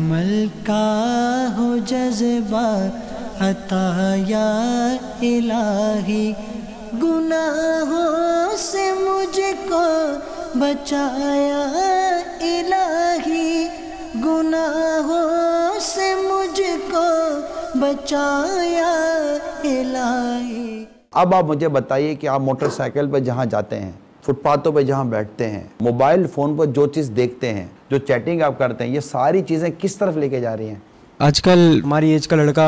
अमल का हो जज्बा अता या इलाही, गुनाहों से मुझको बचाया इलाही, गुनाहों से मुझको बचाया इलाही। अब आप मुझे बताइए कि आप मोटरसाइकिल पर जहाँ जाते हैं, फुटपाथों पे जहाँ बैठते हैं, मोबाइल फ़ोन पर जो चीज़ देखते हैं, जो चैटिंग आप करते हैं, ये सारी चीज़ें किस तरफ लेके जा रही हैं? आजकल हमारी एज का लड़का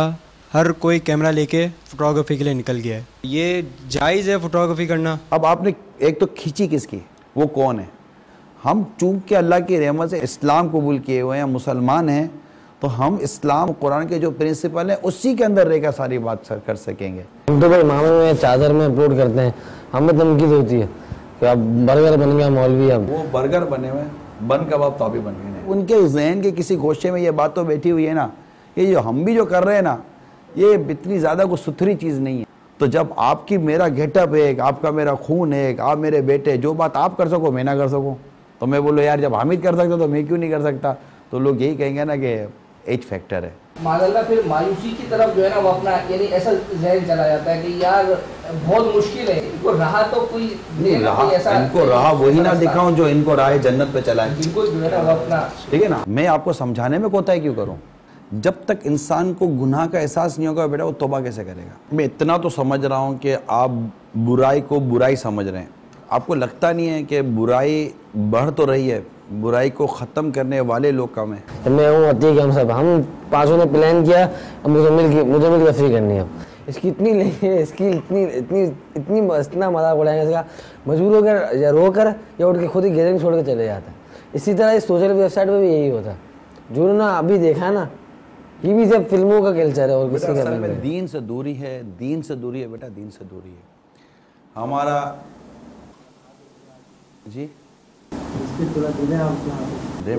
हर कोई कैमरा लेके फोटोग्राफी के लिए निकल गया है। ये जायज़ है फोटोग्राफी करना? अब आपने एक तो खींची किसकी, वो कौन है? हम चूँकि अल्लाह की रहमत से इस्लाम कबूल किए हुए हैं, मुसलमान हैं, तो हम इस्लाम कुरान के जो प्रिंसिपल हैं उसी के अंदर रहकर सारी बात कर सकेंगे। हम तो भाई मामले में चादर में अपलोड करते हैं, हमें धमकी होती है कि अब बर्गर बन गया मौलवी। अब वो बर्गर बने हुए बन कबाब तो अभी बन गए नहीं। उनके जहन के किसी गोशे में ये बात तो बैठी हुई है ना, ये जो हम भी जो कर रहे हैं ना, ये इतनी ज़्यादा कोई सुथरी चीज़ नहीं है। तो जब आपकी मेरा गेटअप है, आपका मेरा खून है, आप मेरे बेटे, जो बात आप कर सको मैं ना कर सकूँ, तो मैं बोलो यार जब हामिद कर सकता तो मैं क्यों नहीं कर सकता? तो लोग यही कहेंगे ना कि एज फैक्टर है। माज़अल्लाह फिर मायूसी की तरफ जो है ना वो अपना यानी ऐसा जहन चला जाता है कि यार बहुत मुश्किल है, इनको रहा तो कोई नहीं रहा, इनको रहा वही ना दिखाऊं जो इनको राह जन्नत पे चलाए, जिनको जो है ना वो अपना, ठीक है ना। मैं आपको समझाने में कोताही क्यों करूं? जब तक इंसान को गुनाह का एहसास नहीं होगा बेटा, वो तौबा कैसे करेगा? मैं इतना तो समझ रहा हूँ कि आप बुराई को बुराई समझ रहे हैं। आपको लगता नहीं है कि बुराई बढ़ तो रही है, बुराई को ख़त्म करने वाले लोग कम हैं? मैं हूँ अतीक, हम पाँचों ने प्लान किया, अब मुझे मिल तफरी करनी है। इसकी इतनी लेंगे, इसकी इतना मजाक उड़ाएंगे इसका, मजबूर होकर या रोकर या उठ के खुद ही गैलरी छोड़ के चले जाता है। इसी तरह इस सोशल वेबसाइट पर भी यही होता है, जो ना अभी देखा ना, ये भी सब फिल्मों का कल्चर है और किसी का नहीं। दीन से दूरी है, दीन से दूरी है बेटा, दीन से दूरी है हमारा जी। दे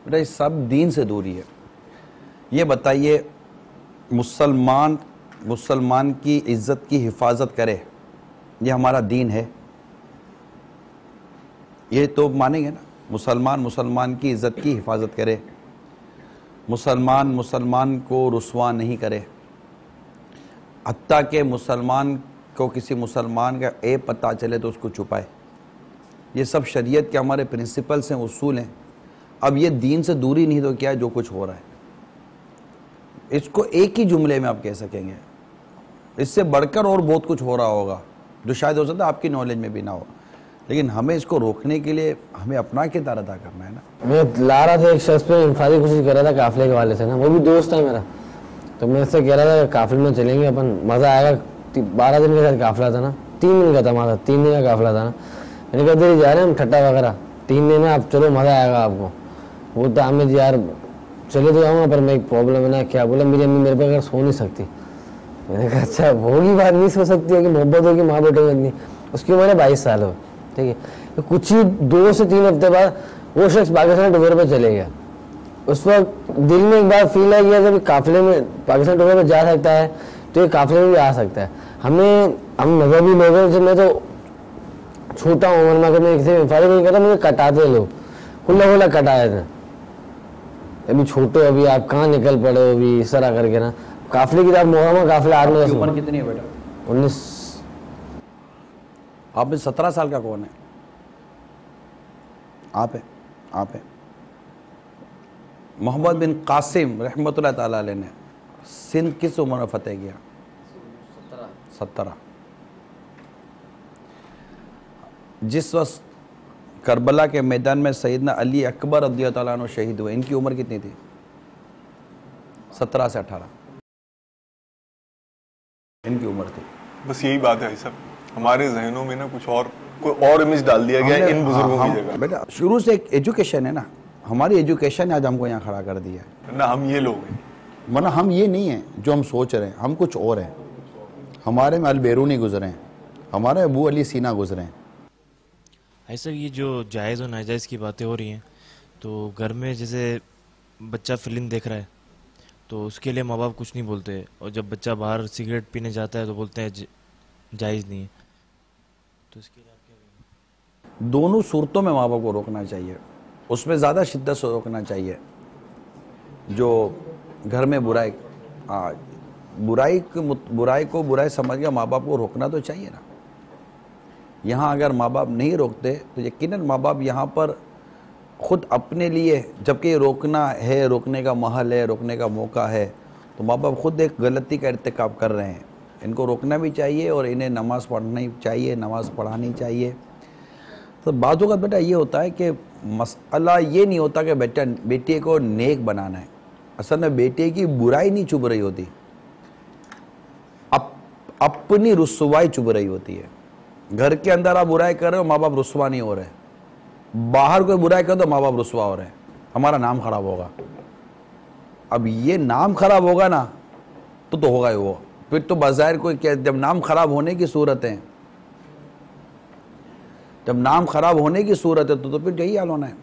बेटा, इस सब दीन से दूरी है। ये बताइए मुसलमान की इज्जत की हिफाजत करे, ये हमारा दीन है? ये तो मानेंगे ना, मुसलमान की इज्जत की हिफाजत करे, मुसलमान को रुस्वा नहीं करे, हत्ता के मुसलमान को किसी मुसलमान का ऐब पता चले तो उसको छुपाए। ये सब शरीयत के हमारे प्रिंसिपल्स हैं, उसूल हैं। अब ये दीन से दूरी नहीं तो क्या है जो कुछ हो रहा है? इसको एक ही जुमले में आप कह सकेंगे, इससे बढ़कर और बहुत कुछ हो रहा होगा जो शायद हो सकता है आपकी नॉलेज में भी ना हो, लेकिन हमें इसको रोकने के लिए हमें अपना किरदार अदा करना है ना। मैं ला रहा था एक शख्स पे इंफरादी कोशिश कर रहा था काफिले के वाले से ना, वो भी दोस्त है मेरा, तो मैं उससे कह रहा था काफिले में चलेंगे अपन, मज़ा आएगा। 12 दिन के साथ काफिला था ना, 3 दिन का था माता, 3 दिन का काफिला था ना। मैंने कहा देरी जा रहे हैं हम ठट्टा वगैरह, 3 दिन है आप चलो मज़ा आएगा आपको। वो तो हमें यार चले तो जाऊँगा, पर मैं एक प्रॉब्लम है ना। क्या बोला, मेरी अम्मी मेरे पे अगर सो नहीं सकती। मैंने कहा अच्छा होगी बात, नहीं सो सकती होगी, मोहब्बत होगी माँ बेटे में इतनी। उसकी उम्र है 22 साल हो, ठीक है। तो कुछ ही 2 से 3 हफ्ते बाद वो शख्स पाकिस्तान टूर पर चले गया। उस वक्त दिल में एक बार फील आई जब काफिले में पाकिस्तान टूर पर जा सकता है तो ये काफिले में भी आ सकता है। हम मजहबी लोगों से, मैं तो छोटा उम्र में अगर मैं किसी में इंफारी नहीं करता, मुझे कटाते लोग, खुला कटाए थे। अभी छोटे, अभी आप कहाँ निकल पड़े हो अभी इस तरह करके ना। काफिले की तरफ मोहम्मा काफिला आदमी। उम्र कितनी है बेटा? 19। आप में 17 साल का कौन है? आप है मोहम्मद बिन कासिम रहमतुल्लाह ताला अलैह ने सिंध किस उम्र में फतेह किया? 17। जिस वक्त करबला के मैदान में सैयदना अली अकबर रज़ियल्लाहु ताला अन्हु शहीद हुए, इनकी उम्र कितनी थी? 17 से 18 इनकी उम्र थी। बस यही बात है सब, हमारे जहनों में ना कुछ और, कोई और इमेज डाल दिया गया इन बुजुर्गों की जगह। बेटा शुरू से एक एजुकेशन है ना, हमारी एजुकेशन ने आज हमको यहाँ खड़ा कर दिया है ना। हम ये लोग हैं, वरना हम ये नहीं हैं जो हम सोच रहे हैं, हम कुछ और हैं। हमारे में अल-बेरूनी गुजरे हैं, हमारे अबू अली सीना गुजरे हैं। ऐसा ये जो जायज़ और नाजायज़ की बातें हो रही हैं, तो घर में जैसे बच्चा फिल्म देख रहा है तो उसके लिए माँ बाप कुछ नहीं बोलते, और जब बच्चा बाहर सिगरेट पीने जाता है तो बोलते हैं जायज़ नहीं है। तो इसके लिए आप क्या कहेंगे? दोनों सूरतों में माँ बाप को रोकना चाहिए। उसमें ज़्यादा शिद्दत से रोकना चाहिए जो घर में बुराई को बुराई समझ के माँ बाप को रोकना तो चाहिए ना। यहाँ अगर माँ बाप नहीं रोकते तो यकीनन माँ बाप यहाँ पर खुद अपने लिए, जबकि रोकना है, रोकने का महल है, रोकने का मौका है, तो माँ बाप खुद एक गलती का इर्तिकाब कर रहे हैं। इनको रोकना भी चाहिए और इन्हें नमाज पढ़नी चाहिए, नमाज पढ़ानी चाहिए। तो बातों का बेटा ये होता है कि मसला ये नहीं होता कि बेटे को नेक बनाना है। असल में बेटे की बुराई नहीं चुभ रही होती, अपनी रुसवाई चुभ रही होती है। घर के अंदर आप बुराई कर रहे हो, माँ बाप रुसवा नहीं हो रहे। बाहर कोई बुराई कर तो माँ बाप रुसवा हो रहे हैं, हमारा नाम खराब होगा। अब ये नाम खराब होगा ना तो होगा ही वो। फिर तो बाज़ाहिर कोई क्या, जब नाम खराब होने की सूरत है, जब नाम खराब होने की सूरत है तो फिर यही हाल होना है।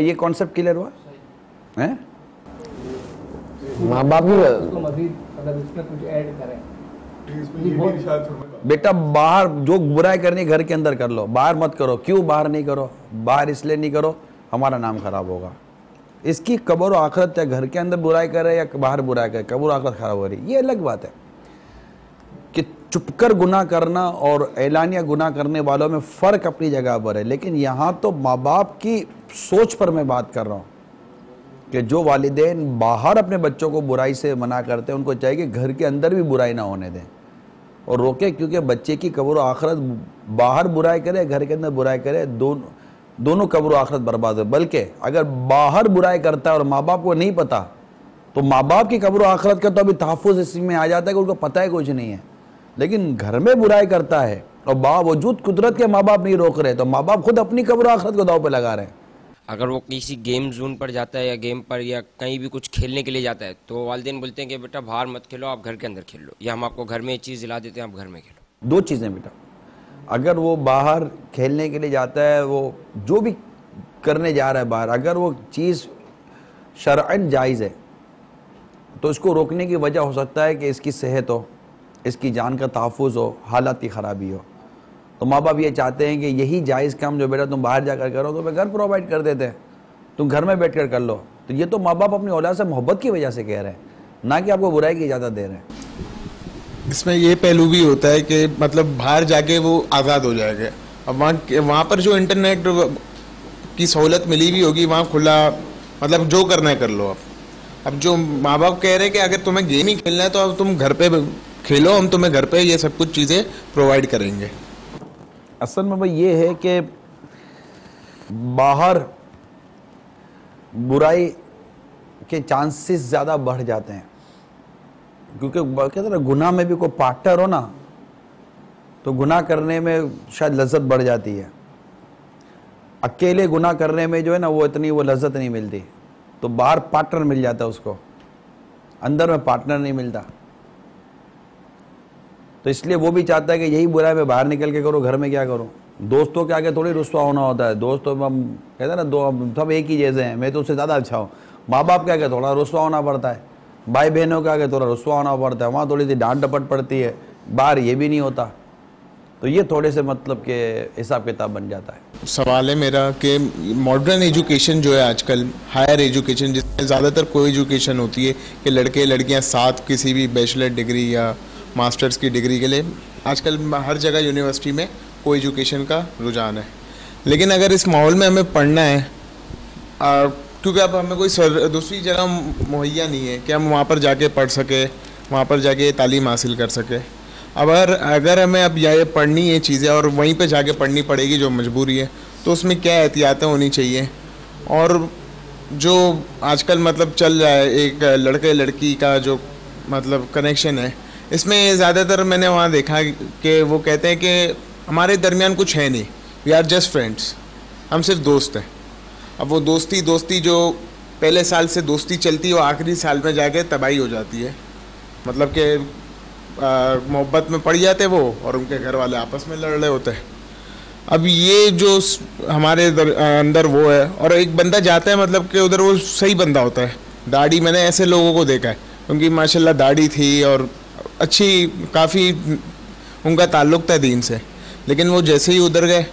ये कॉन्सेप्ट क्लियर हुआ है? माँ बाप भी उसको मजीद अगर इसमें कुछ ऐड करें। बेटा बाहर जो बुराई करनी घर के अंदर कर लो, बाहर मत करो। क्यों बाहर नहीं करो? बाहर इसलिए नहीं करो हमारा नाम खराब होगा। इसकी कब्र और आखिरत, या घर के अंदर बुराई करे या बाहर बुराई करे, कब्र और आखिरत खराब हो रही, ये अलग बात है। कि चुपकर गुनाह करना और ऐलानिया गुनाह करने वालों में फ़र्क अपनी जगह पर है। लेकिन यहाँ तो माँ बाप की सोच पर मैं बात कर रहा हूँ कि जो वालिदैन बाहर अपने बच्चों को बुराई से मना करते हैं, उनको चाहिए कि घर के अंदर भी बुराई ना होने दें और रोके। क्योंकि बच्चे की कब्र और आखिरत, बाहर बुराई करे, घर के अंदर बुराई करे, दोनों कब्र और आखिरत बर्बाद हो। बल्कि अगर बाहर बुराई करता है और माँ बाप को नहीं पता, तो माँ बाप की कब्र और आखिरत का तो अभी तहफ़्फ़ुज़ इसमें आ जाता है कि उनको पता है कुछ नहीं है। लेकिन घर में बुराई करता है और बावजूद कुदरत के माँ बाप नहीं रोक रहे, तो माँ बाप खुद अपनी कब्र और आखिरत को दाव पे लगा रहे हैं। अगर वो किसी गेम जोन पर जाता है या गेम पर या कहीं भी कुछ खेलने के लिए जाता है, तो वालिदैन बोलते हैं कि बेटा बाहर मत खेलो, आप घर के अंदर खेल लो, या हम आपको घर में ये चीज़ दिला देते हैं, आप घर में खेलो। दो चीज़ें बेटा, अगर वो बाहर खेलने के लिए जाता है, वो जो भी करने जा रहा है बाहर, अगर वो चीज़ शरअन जायज़ है तो इसको रोकने की वजह हो सकता है कि इसकी सेहत हो, इसकी जान का तहफ़्फ़ुज़ हो, हालात की ख़राबी हो। तो माँ बाप ये चाहते हैं कि यही जायज़ काम जो बेटा तुम बाहर जाकर करो तो वे घर प्रोवाइड कर देते हैं, तुम घर में बैठ कर कर लो। तो ये तो माँ बाप अपनी औलाद से मोहब्बत की वजह से कह रहे हैं, ना कि आपको बुराई की इजाज़त दे रहे हैं। इसमें ये पहलू भी होता है कि मतलब बाहर जाके वो आज़ाद हो जाएगा। अब वहाँ पर जो इंटरनेट की सहूलत मिली भी होगी, वहाँ खुला मतलब जो करना है कर लो। अब जो माँ बाप कह रहे हैं कि अगर तुम्हें गेम ही खेलना है तो अब तुम घर पे खेलो, हम तुम्हें घर पे ये सब कुछ चीज़ें प्रोवाइड करेंगे। असल में भाई ये है कि बाहर बुराई के चांसेस ज़्यादा बढ़ जाते हैं, क्योंकि कहते हैं ना गुनाह में भी कोई पार्टनर हो ना तो गुनाह करने में शायद लज्जत बढ़ जाती है। अकेले गुनाह करने में जो है ना वो इतनी वो लज्जत नहीं मिलती, तो बाहर पार्टनर मिल जाता है उसको, अंदर में पार्टनर नहीं मिलता। तो इसलिए वो भी चाहता है कि यही बुराई मैं बाहर निकल के करूँ, घर में क्या करूँ। दोस्तों के आगे थोड़ी रुस्वा होना होता है, दोस्तों हम कहते हैं ना दो हम सब एक ही जैसे हैं, मैं तो उससे ज़्यादा अच्छा हूँ। माँ बाप के आगे थोड़ा रुस्वा होना पड़ता है, भाई बहनों के आगे थोड़ा रुस्वा होना पड़ता है, वहाँ थोड़ी सी डांट डपट पड़ती है, बाहर ये भी नहीं होता। तो ये थोड़े से मतलब के हिसाब किताब बन जाता है। सवाल है मेरा कि मॉडर्न एजुकेशन जो है आजकल, हायर एजुकेशन जिसमें ज़्यादातर को एजुकेशन होती है कि लड़के लड़कियां साथ किसी भी बैचलर डिग्री या मास्टर्स की डिग्री के लिए आजकल हर जगह यूनिवर्सिटी में को एजुकेशन का रुझान है। लेकिन अगर इस माहौल में हमें पढ़ना है, क्योंकि अब हमें कोई दूसरी जगह मुहैया नहीं है कि हम वहाँ पर जाके पढ़ सके, वहाँ पर जाके तालीम हासिल कर सके। अगर हमें अब ये पढ़नी है चीज़ें और वहीं पे जाके पढ़नी पड़ेगी जो मजबूरी है, तो उसमें क्या एहतियातें होनी चाहिए। और जो आजकल मतलब चल रहा है एक लड़के लड़की का जो मतलब कनेक्शन है, इसमें ज़्यादातर मैंने वहाँ देखा कि वो कहते हैं कि हमारे दरमियान कुछ है नहीं, वी आर जस्ट फ्रेंड्स, हम सिर्फ दोस्त हैं। अब वो दोस्ती जो पहले साल से दोस्ती चलती है वो आखिरी साल में जाके तबाही हो जाती है। मतलब कि मोहब्बत में पड़ जाते वो और उनके घर वाले आपस में लड़ रहे होते हैं। अब ये जो हमारे अंदर वो है, और एक बंदा जाता है मतलब कि उधर वो सही बंदा होता है, दाढ़ी, मैंने ऐसे लोगों को देखा है, उनकी माशाल्लाह दाढ़ी थी और अच्छी काफ़ी उनका ताल्लुक था दीन से, लेकिन वो जैसे ही उधर गए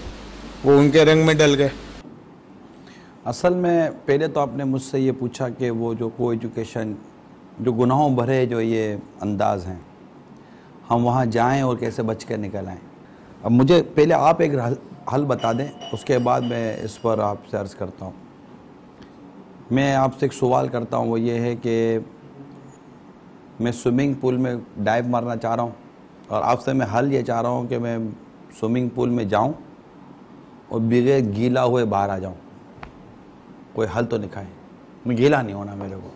वो उनके रंग में डल गए। असल में पहले तो आपने मुझसे ये पूछा कि वो जो को एजुकेशन, जो गुनाहों भरे जो ये अंदाज हैं, हम वहाँ जाएं और कैसे बच कर निकल आएँ। अब मुझे पहले आप एक हल बता दें, उसके बाद मैं इस पर आपसे अर्ज़ करता हूँ। मैं आपसे एक सवाल करता हूँ, वो ये है कि मैं स्विमिंग पूल में डाइव मारना चाह रहा हूँ और आपसे मैं हल ये चाह रहा हूँ कि मैं स्विमिंग पूल में जाऊँ और बगैर गीला हुए बाहर आ जाऊँ। कोई हल तो दिखाएं, मैं गीला नहीं होना मेरे को।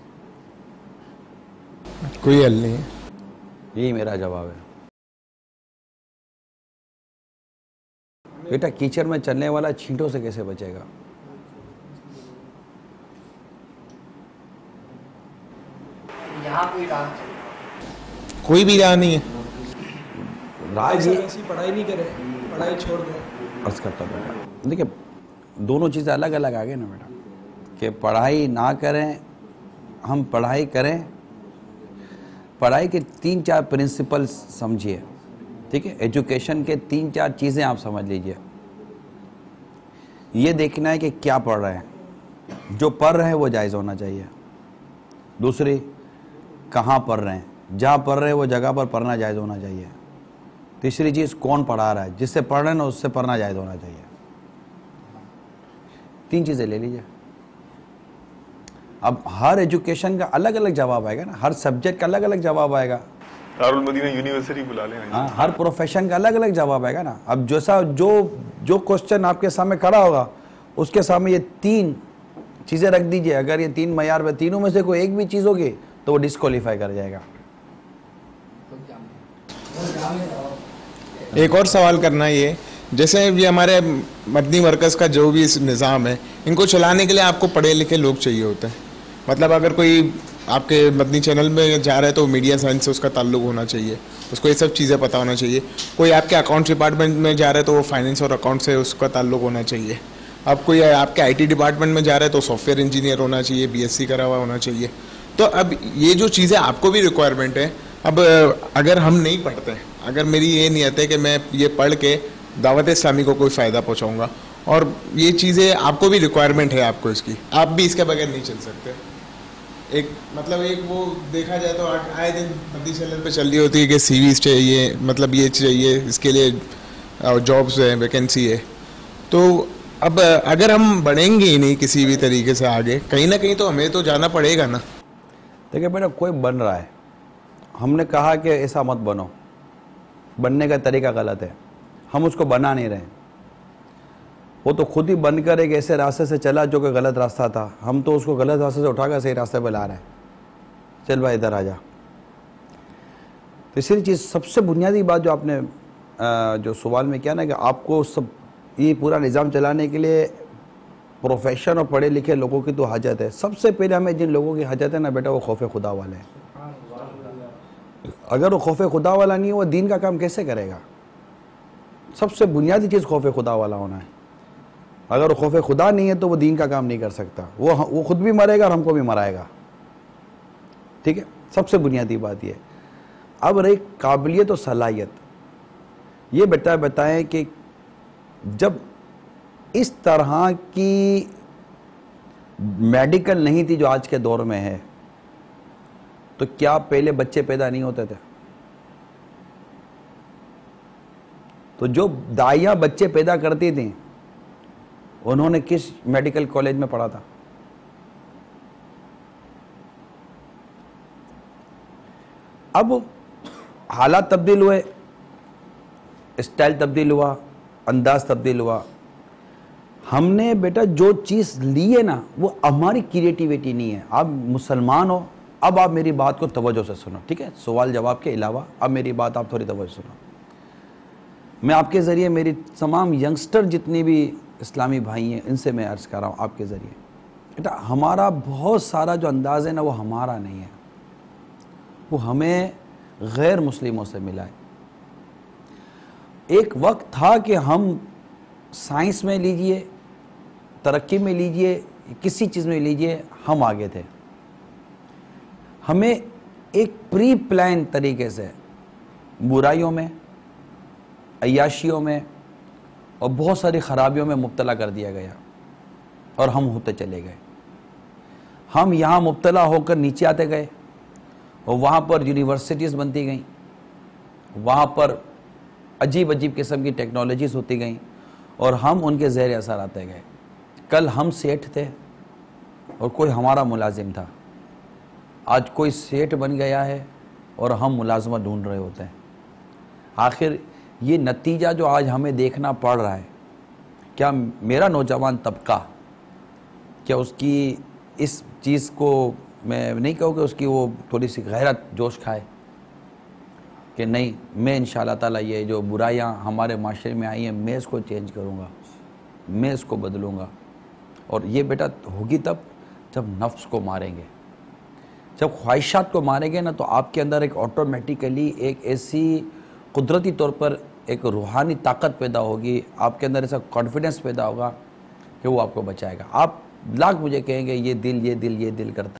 कोई हल नहीं है, यही मेरा जवाब है। बेटा कीचड़ में चलने वाला छींटों से कैसे बचेगा? यहाँ कोई भी राह नहीं है। ऐसी पढ़ाई नहीं करे, पढ़ाई छोड़ दो। अर्ज करता बेटा, देखिए दोनों चीज़ें अलग अलग आ गई ना बेटा, कि पढ़ाई ना करें, हम पढ़ाई करें। पढ़ाई के 3-4 प्रिंसिपल्स समझिए, ठीक है? एजुकेशन के 3-4 चीज़ें आप समझ लीजिए। ये देखना है कि क्या पढ़ रहे हैं, जो पढ़ रहे हैं वो जायज़ होना चाहिए। दूसरी, कहाँ पढ़ रहे हैं, जहाँ पढ़ रहे हैं वो जगह पर पढ़ना जायज़ होना चाहिए। तीसरी चीज़, कौन पढ़ा रहा है, जिससे पढ़ रहे हैं ना उससे पढ़ना जायज़ होना चाहिए। 3 चीज़ें ले लीजिए। अब हर एजुकेशन का अलग अलग जवाब आएगा ना, हर सब्जेक्ट का अलग अलग जवाब आएगा। दारुल मदीना यूनिवर्सिटी बुला लेना। हाँ, हर प्रोफेशन का अलग अलग जवाब आएगा ना। अब जैसा जो क्वेश्चन आपके सामने खड़ा होगा उसके सामने ये 3 चीज़ें रख दीजिए। अगर ये 3 मयार में तीनों में से कोई एक भी चीज़ होगी तो वो डिस्क्वालीफाई कर जाएगा। एक और सवाल करना ये, जैसे ये हमारे मदनी मरकज़ का जो भी निज़ाम है, इनको चलाने के लिए आपको पढ़े लिखे लोग चाहिए होते हैं। मतलब अगर कोई आपके मदनी चैनल में जा रहा है तो मीडिया साइंस से उसका ताल्लुक होना चाहिए, उसको ये सब चीज़ें पता होना चाहिए। कोई आपके अकाउंट्स डिपार्टमेंट में जा रहा है तो वो फाइनेंस और अकाउंट से उसका ताल्लुक होना चाहिए। अब कोई आपके IT डिपार्टमेंट में जा रहा है तो सॉफ्टवेयर इंजीनियर होना चाहिए, BSc करा हुआ होना चाहिए। तो अब ये जो चीज़ें आपको भी रिक्वायरमेंट है, अब अगर हम नहीं पढ़ते, अगर मेरी ये नियत है कि मैं ये पढ़ के दावत इस्लामी को कोई फ़ायदा पहुँचाऊँगा, और ये चीज़ें आपको भी रिक्वायरमेंट है, आपको इसकी, आप भी इसके बगैर नहीं चल सकते। एक मतलब एक वो देखा जाए तो आए दिन मदनी चैनल पे चल रही होती है कि CVs चाहिए, मतलब ये चाहिए, इसके लिए जॉब्स है, वैकेंसी है। तो अब अगर हम बढ़ेंगे ही नहीं किसी भी तरीके से आगे, कहीं ना कहीं तो हमें तो जाना पड़ेगा ना। देखिए बेटा, कोई बन रहा है, हमने कहा कि ऐसा मत बनो, बनने का तरीका गलत है, हम उसको बना नहीं रहे। वो तो खुद ही बनकर एक ऐसे रास्ते से चला जो कि गलत रास्ता था, हम तो उसको गलत रास्ते से उठाकर सही रास्ते पर ला रहे हैं। चल भाई इधर आ जा। तीसरी चीज़, सबसे बुनियादी बात जो आपने जो सवाल में किया ना, कि आपको सब ये पूरा निज़ाम चलाने के लिए प्रोफेशन और पढ़े लिखे लोगों की तो हाजत है। सबसे पहले हमें जिन लोगों की हाजत है ना बेटा, वो खौफ खुदा वाले हैं। अगर वो खौफ खुदा वाला नहीं है, वो दीन का काम कैसे करेगा? सबसे बुनियादी चीज़ खौफ खुदा वाला होना है। अगर वो खौफ खुदा नहीं है तो वो दीन का काम नहीं कर सकता। वो खुद भी मरेगा और हमको भी मराएगा। ठीक है, सबसे बुनियादी बात ये। अब रही काबिलियत और सलाहियत, ये बेटा बताएं कि जब इस तरह की मेडिकल नहीं थी जो आज के दौर में है, तो क्या पहले बच्चे पैदा नहीं होते थे? तो जो दाइयां बच्चे पैदा करती थी उन्होंने किस मेडिकल कॉलेज में पढ़ा था? अब हालात तब्दील हुए, स्टाइल तब्दील हुआ, अंदाज तब्दील हुआ। हमने बेटा जो चीज़ ली है ना, वो हमारी क्रिएटिविटी नहीं है। आप मुसलमान हो, अब आप मेरी बात को तवज्जो से सुनो, ठीक है? सवाल जवाब के अलावा अब मेरी बात आप थोड़ी तवज्जो सुनो। मैं आपके ज़रिए मेरी तमाम यंगस्टर जितने भी इस्लामी भाई हैं, इनसे मैं अर्ज़ कर रहा हूँ आपके ज़रिए, बेटा हमारा बहुत सारा जो अंदाज़ है ना, वो हमारा नहीं है, वो हमें गैर मुस्लिमों से मिला है। एक वक्त था कि हम साइंस में लीजिए, तरक्की में लीजिए, किसी चीज़ में लीजिए, हम आगे थे। हमें एक प्री प्लान तरीके से बुराइयों में, अय्याशियों में और बहुत सारी ख़राबियों में मुब्तला कर दिया गया और हम होते चले गए। हम यहाँ मुब्तला होकर नीचे आते गए और वहाँ पर यूनिवर्सिटीज़ बनती गईं, वहाँ पर अजीब अजीब किस्म की टेक्नोलॉजीज़ होती गईं और हम उनके ज़ेर असर आते गए। कल हम सेठ थे और कोई हमारा मुलाजिम था, आज कोई सेठ बन गया है और हम मुलाजमा ढूंढ रहे होते हैं। आखिर ये नतीजा जो आज हमें देखना पड़ रहा है, क्या मेरा नौजवान तबका क्या उसकी इस चीज़ को, मैं नहीं कहूँ कि उसकी वो थोड़ी सी गैरत जोश खाए कि नहीं मैं इंशाअल्लाह ताला ये जो बुराइयाँ हमारे माशरे में आई हैं मैं इसको चेंज करूँगा, मैं इसको बदलूँगा। और ये बेटा होगी तब जब नफ्स को मारेंगे, जब ख्वाहिशात को मारेंगे ना, तो आपके अंदर एक ऑटोमेटिकली एक ऐसी कुदरती तौर पर एक रूहानी ताकत पैदा होगी, आपके अंदर ऐसा कॉन्फिडेंस पैदा होगा कि वो आपको बचाएगा। आप लाख मुझे कहेंगे ये दिल करता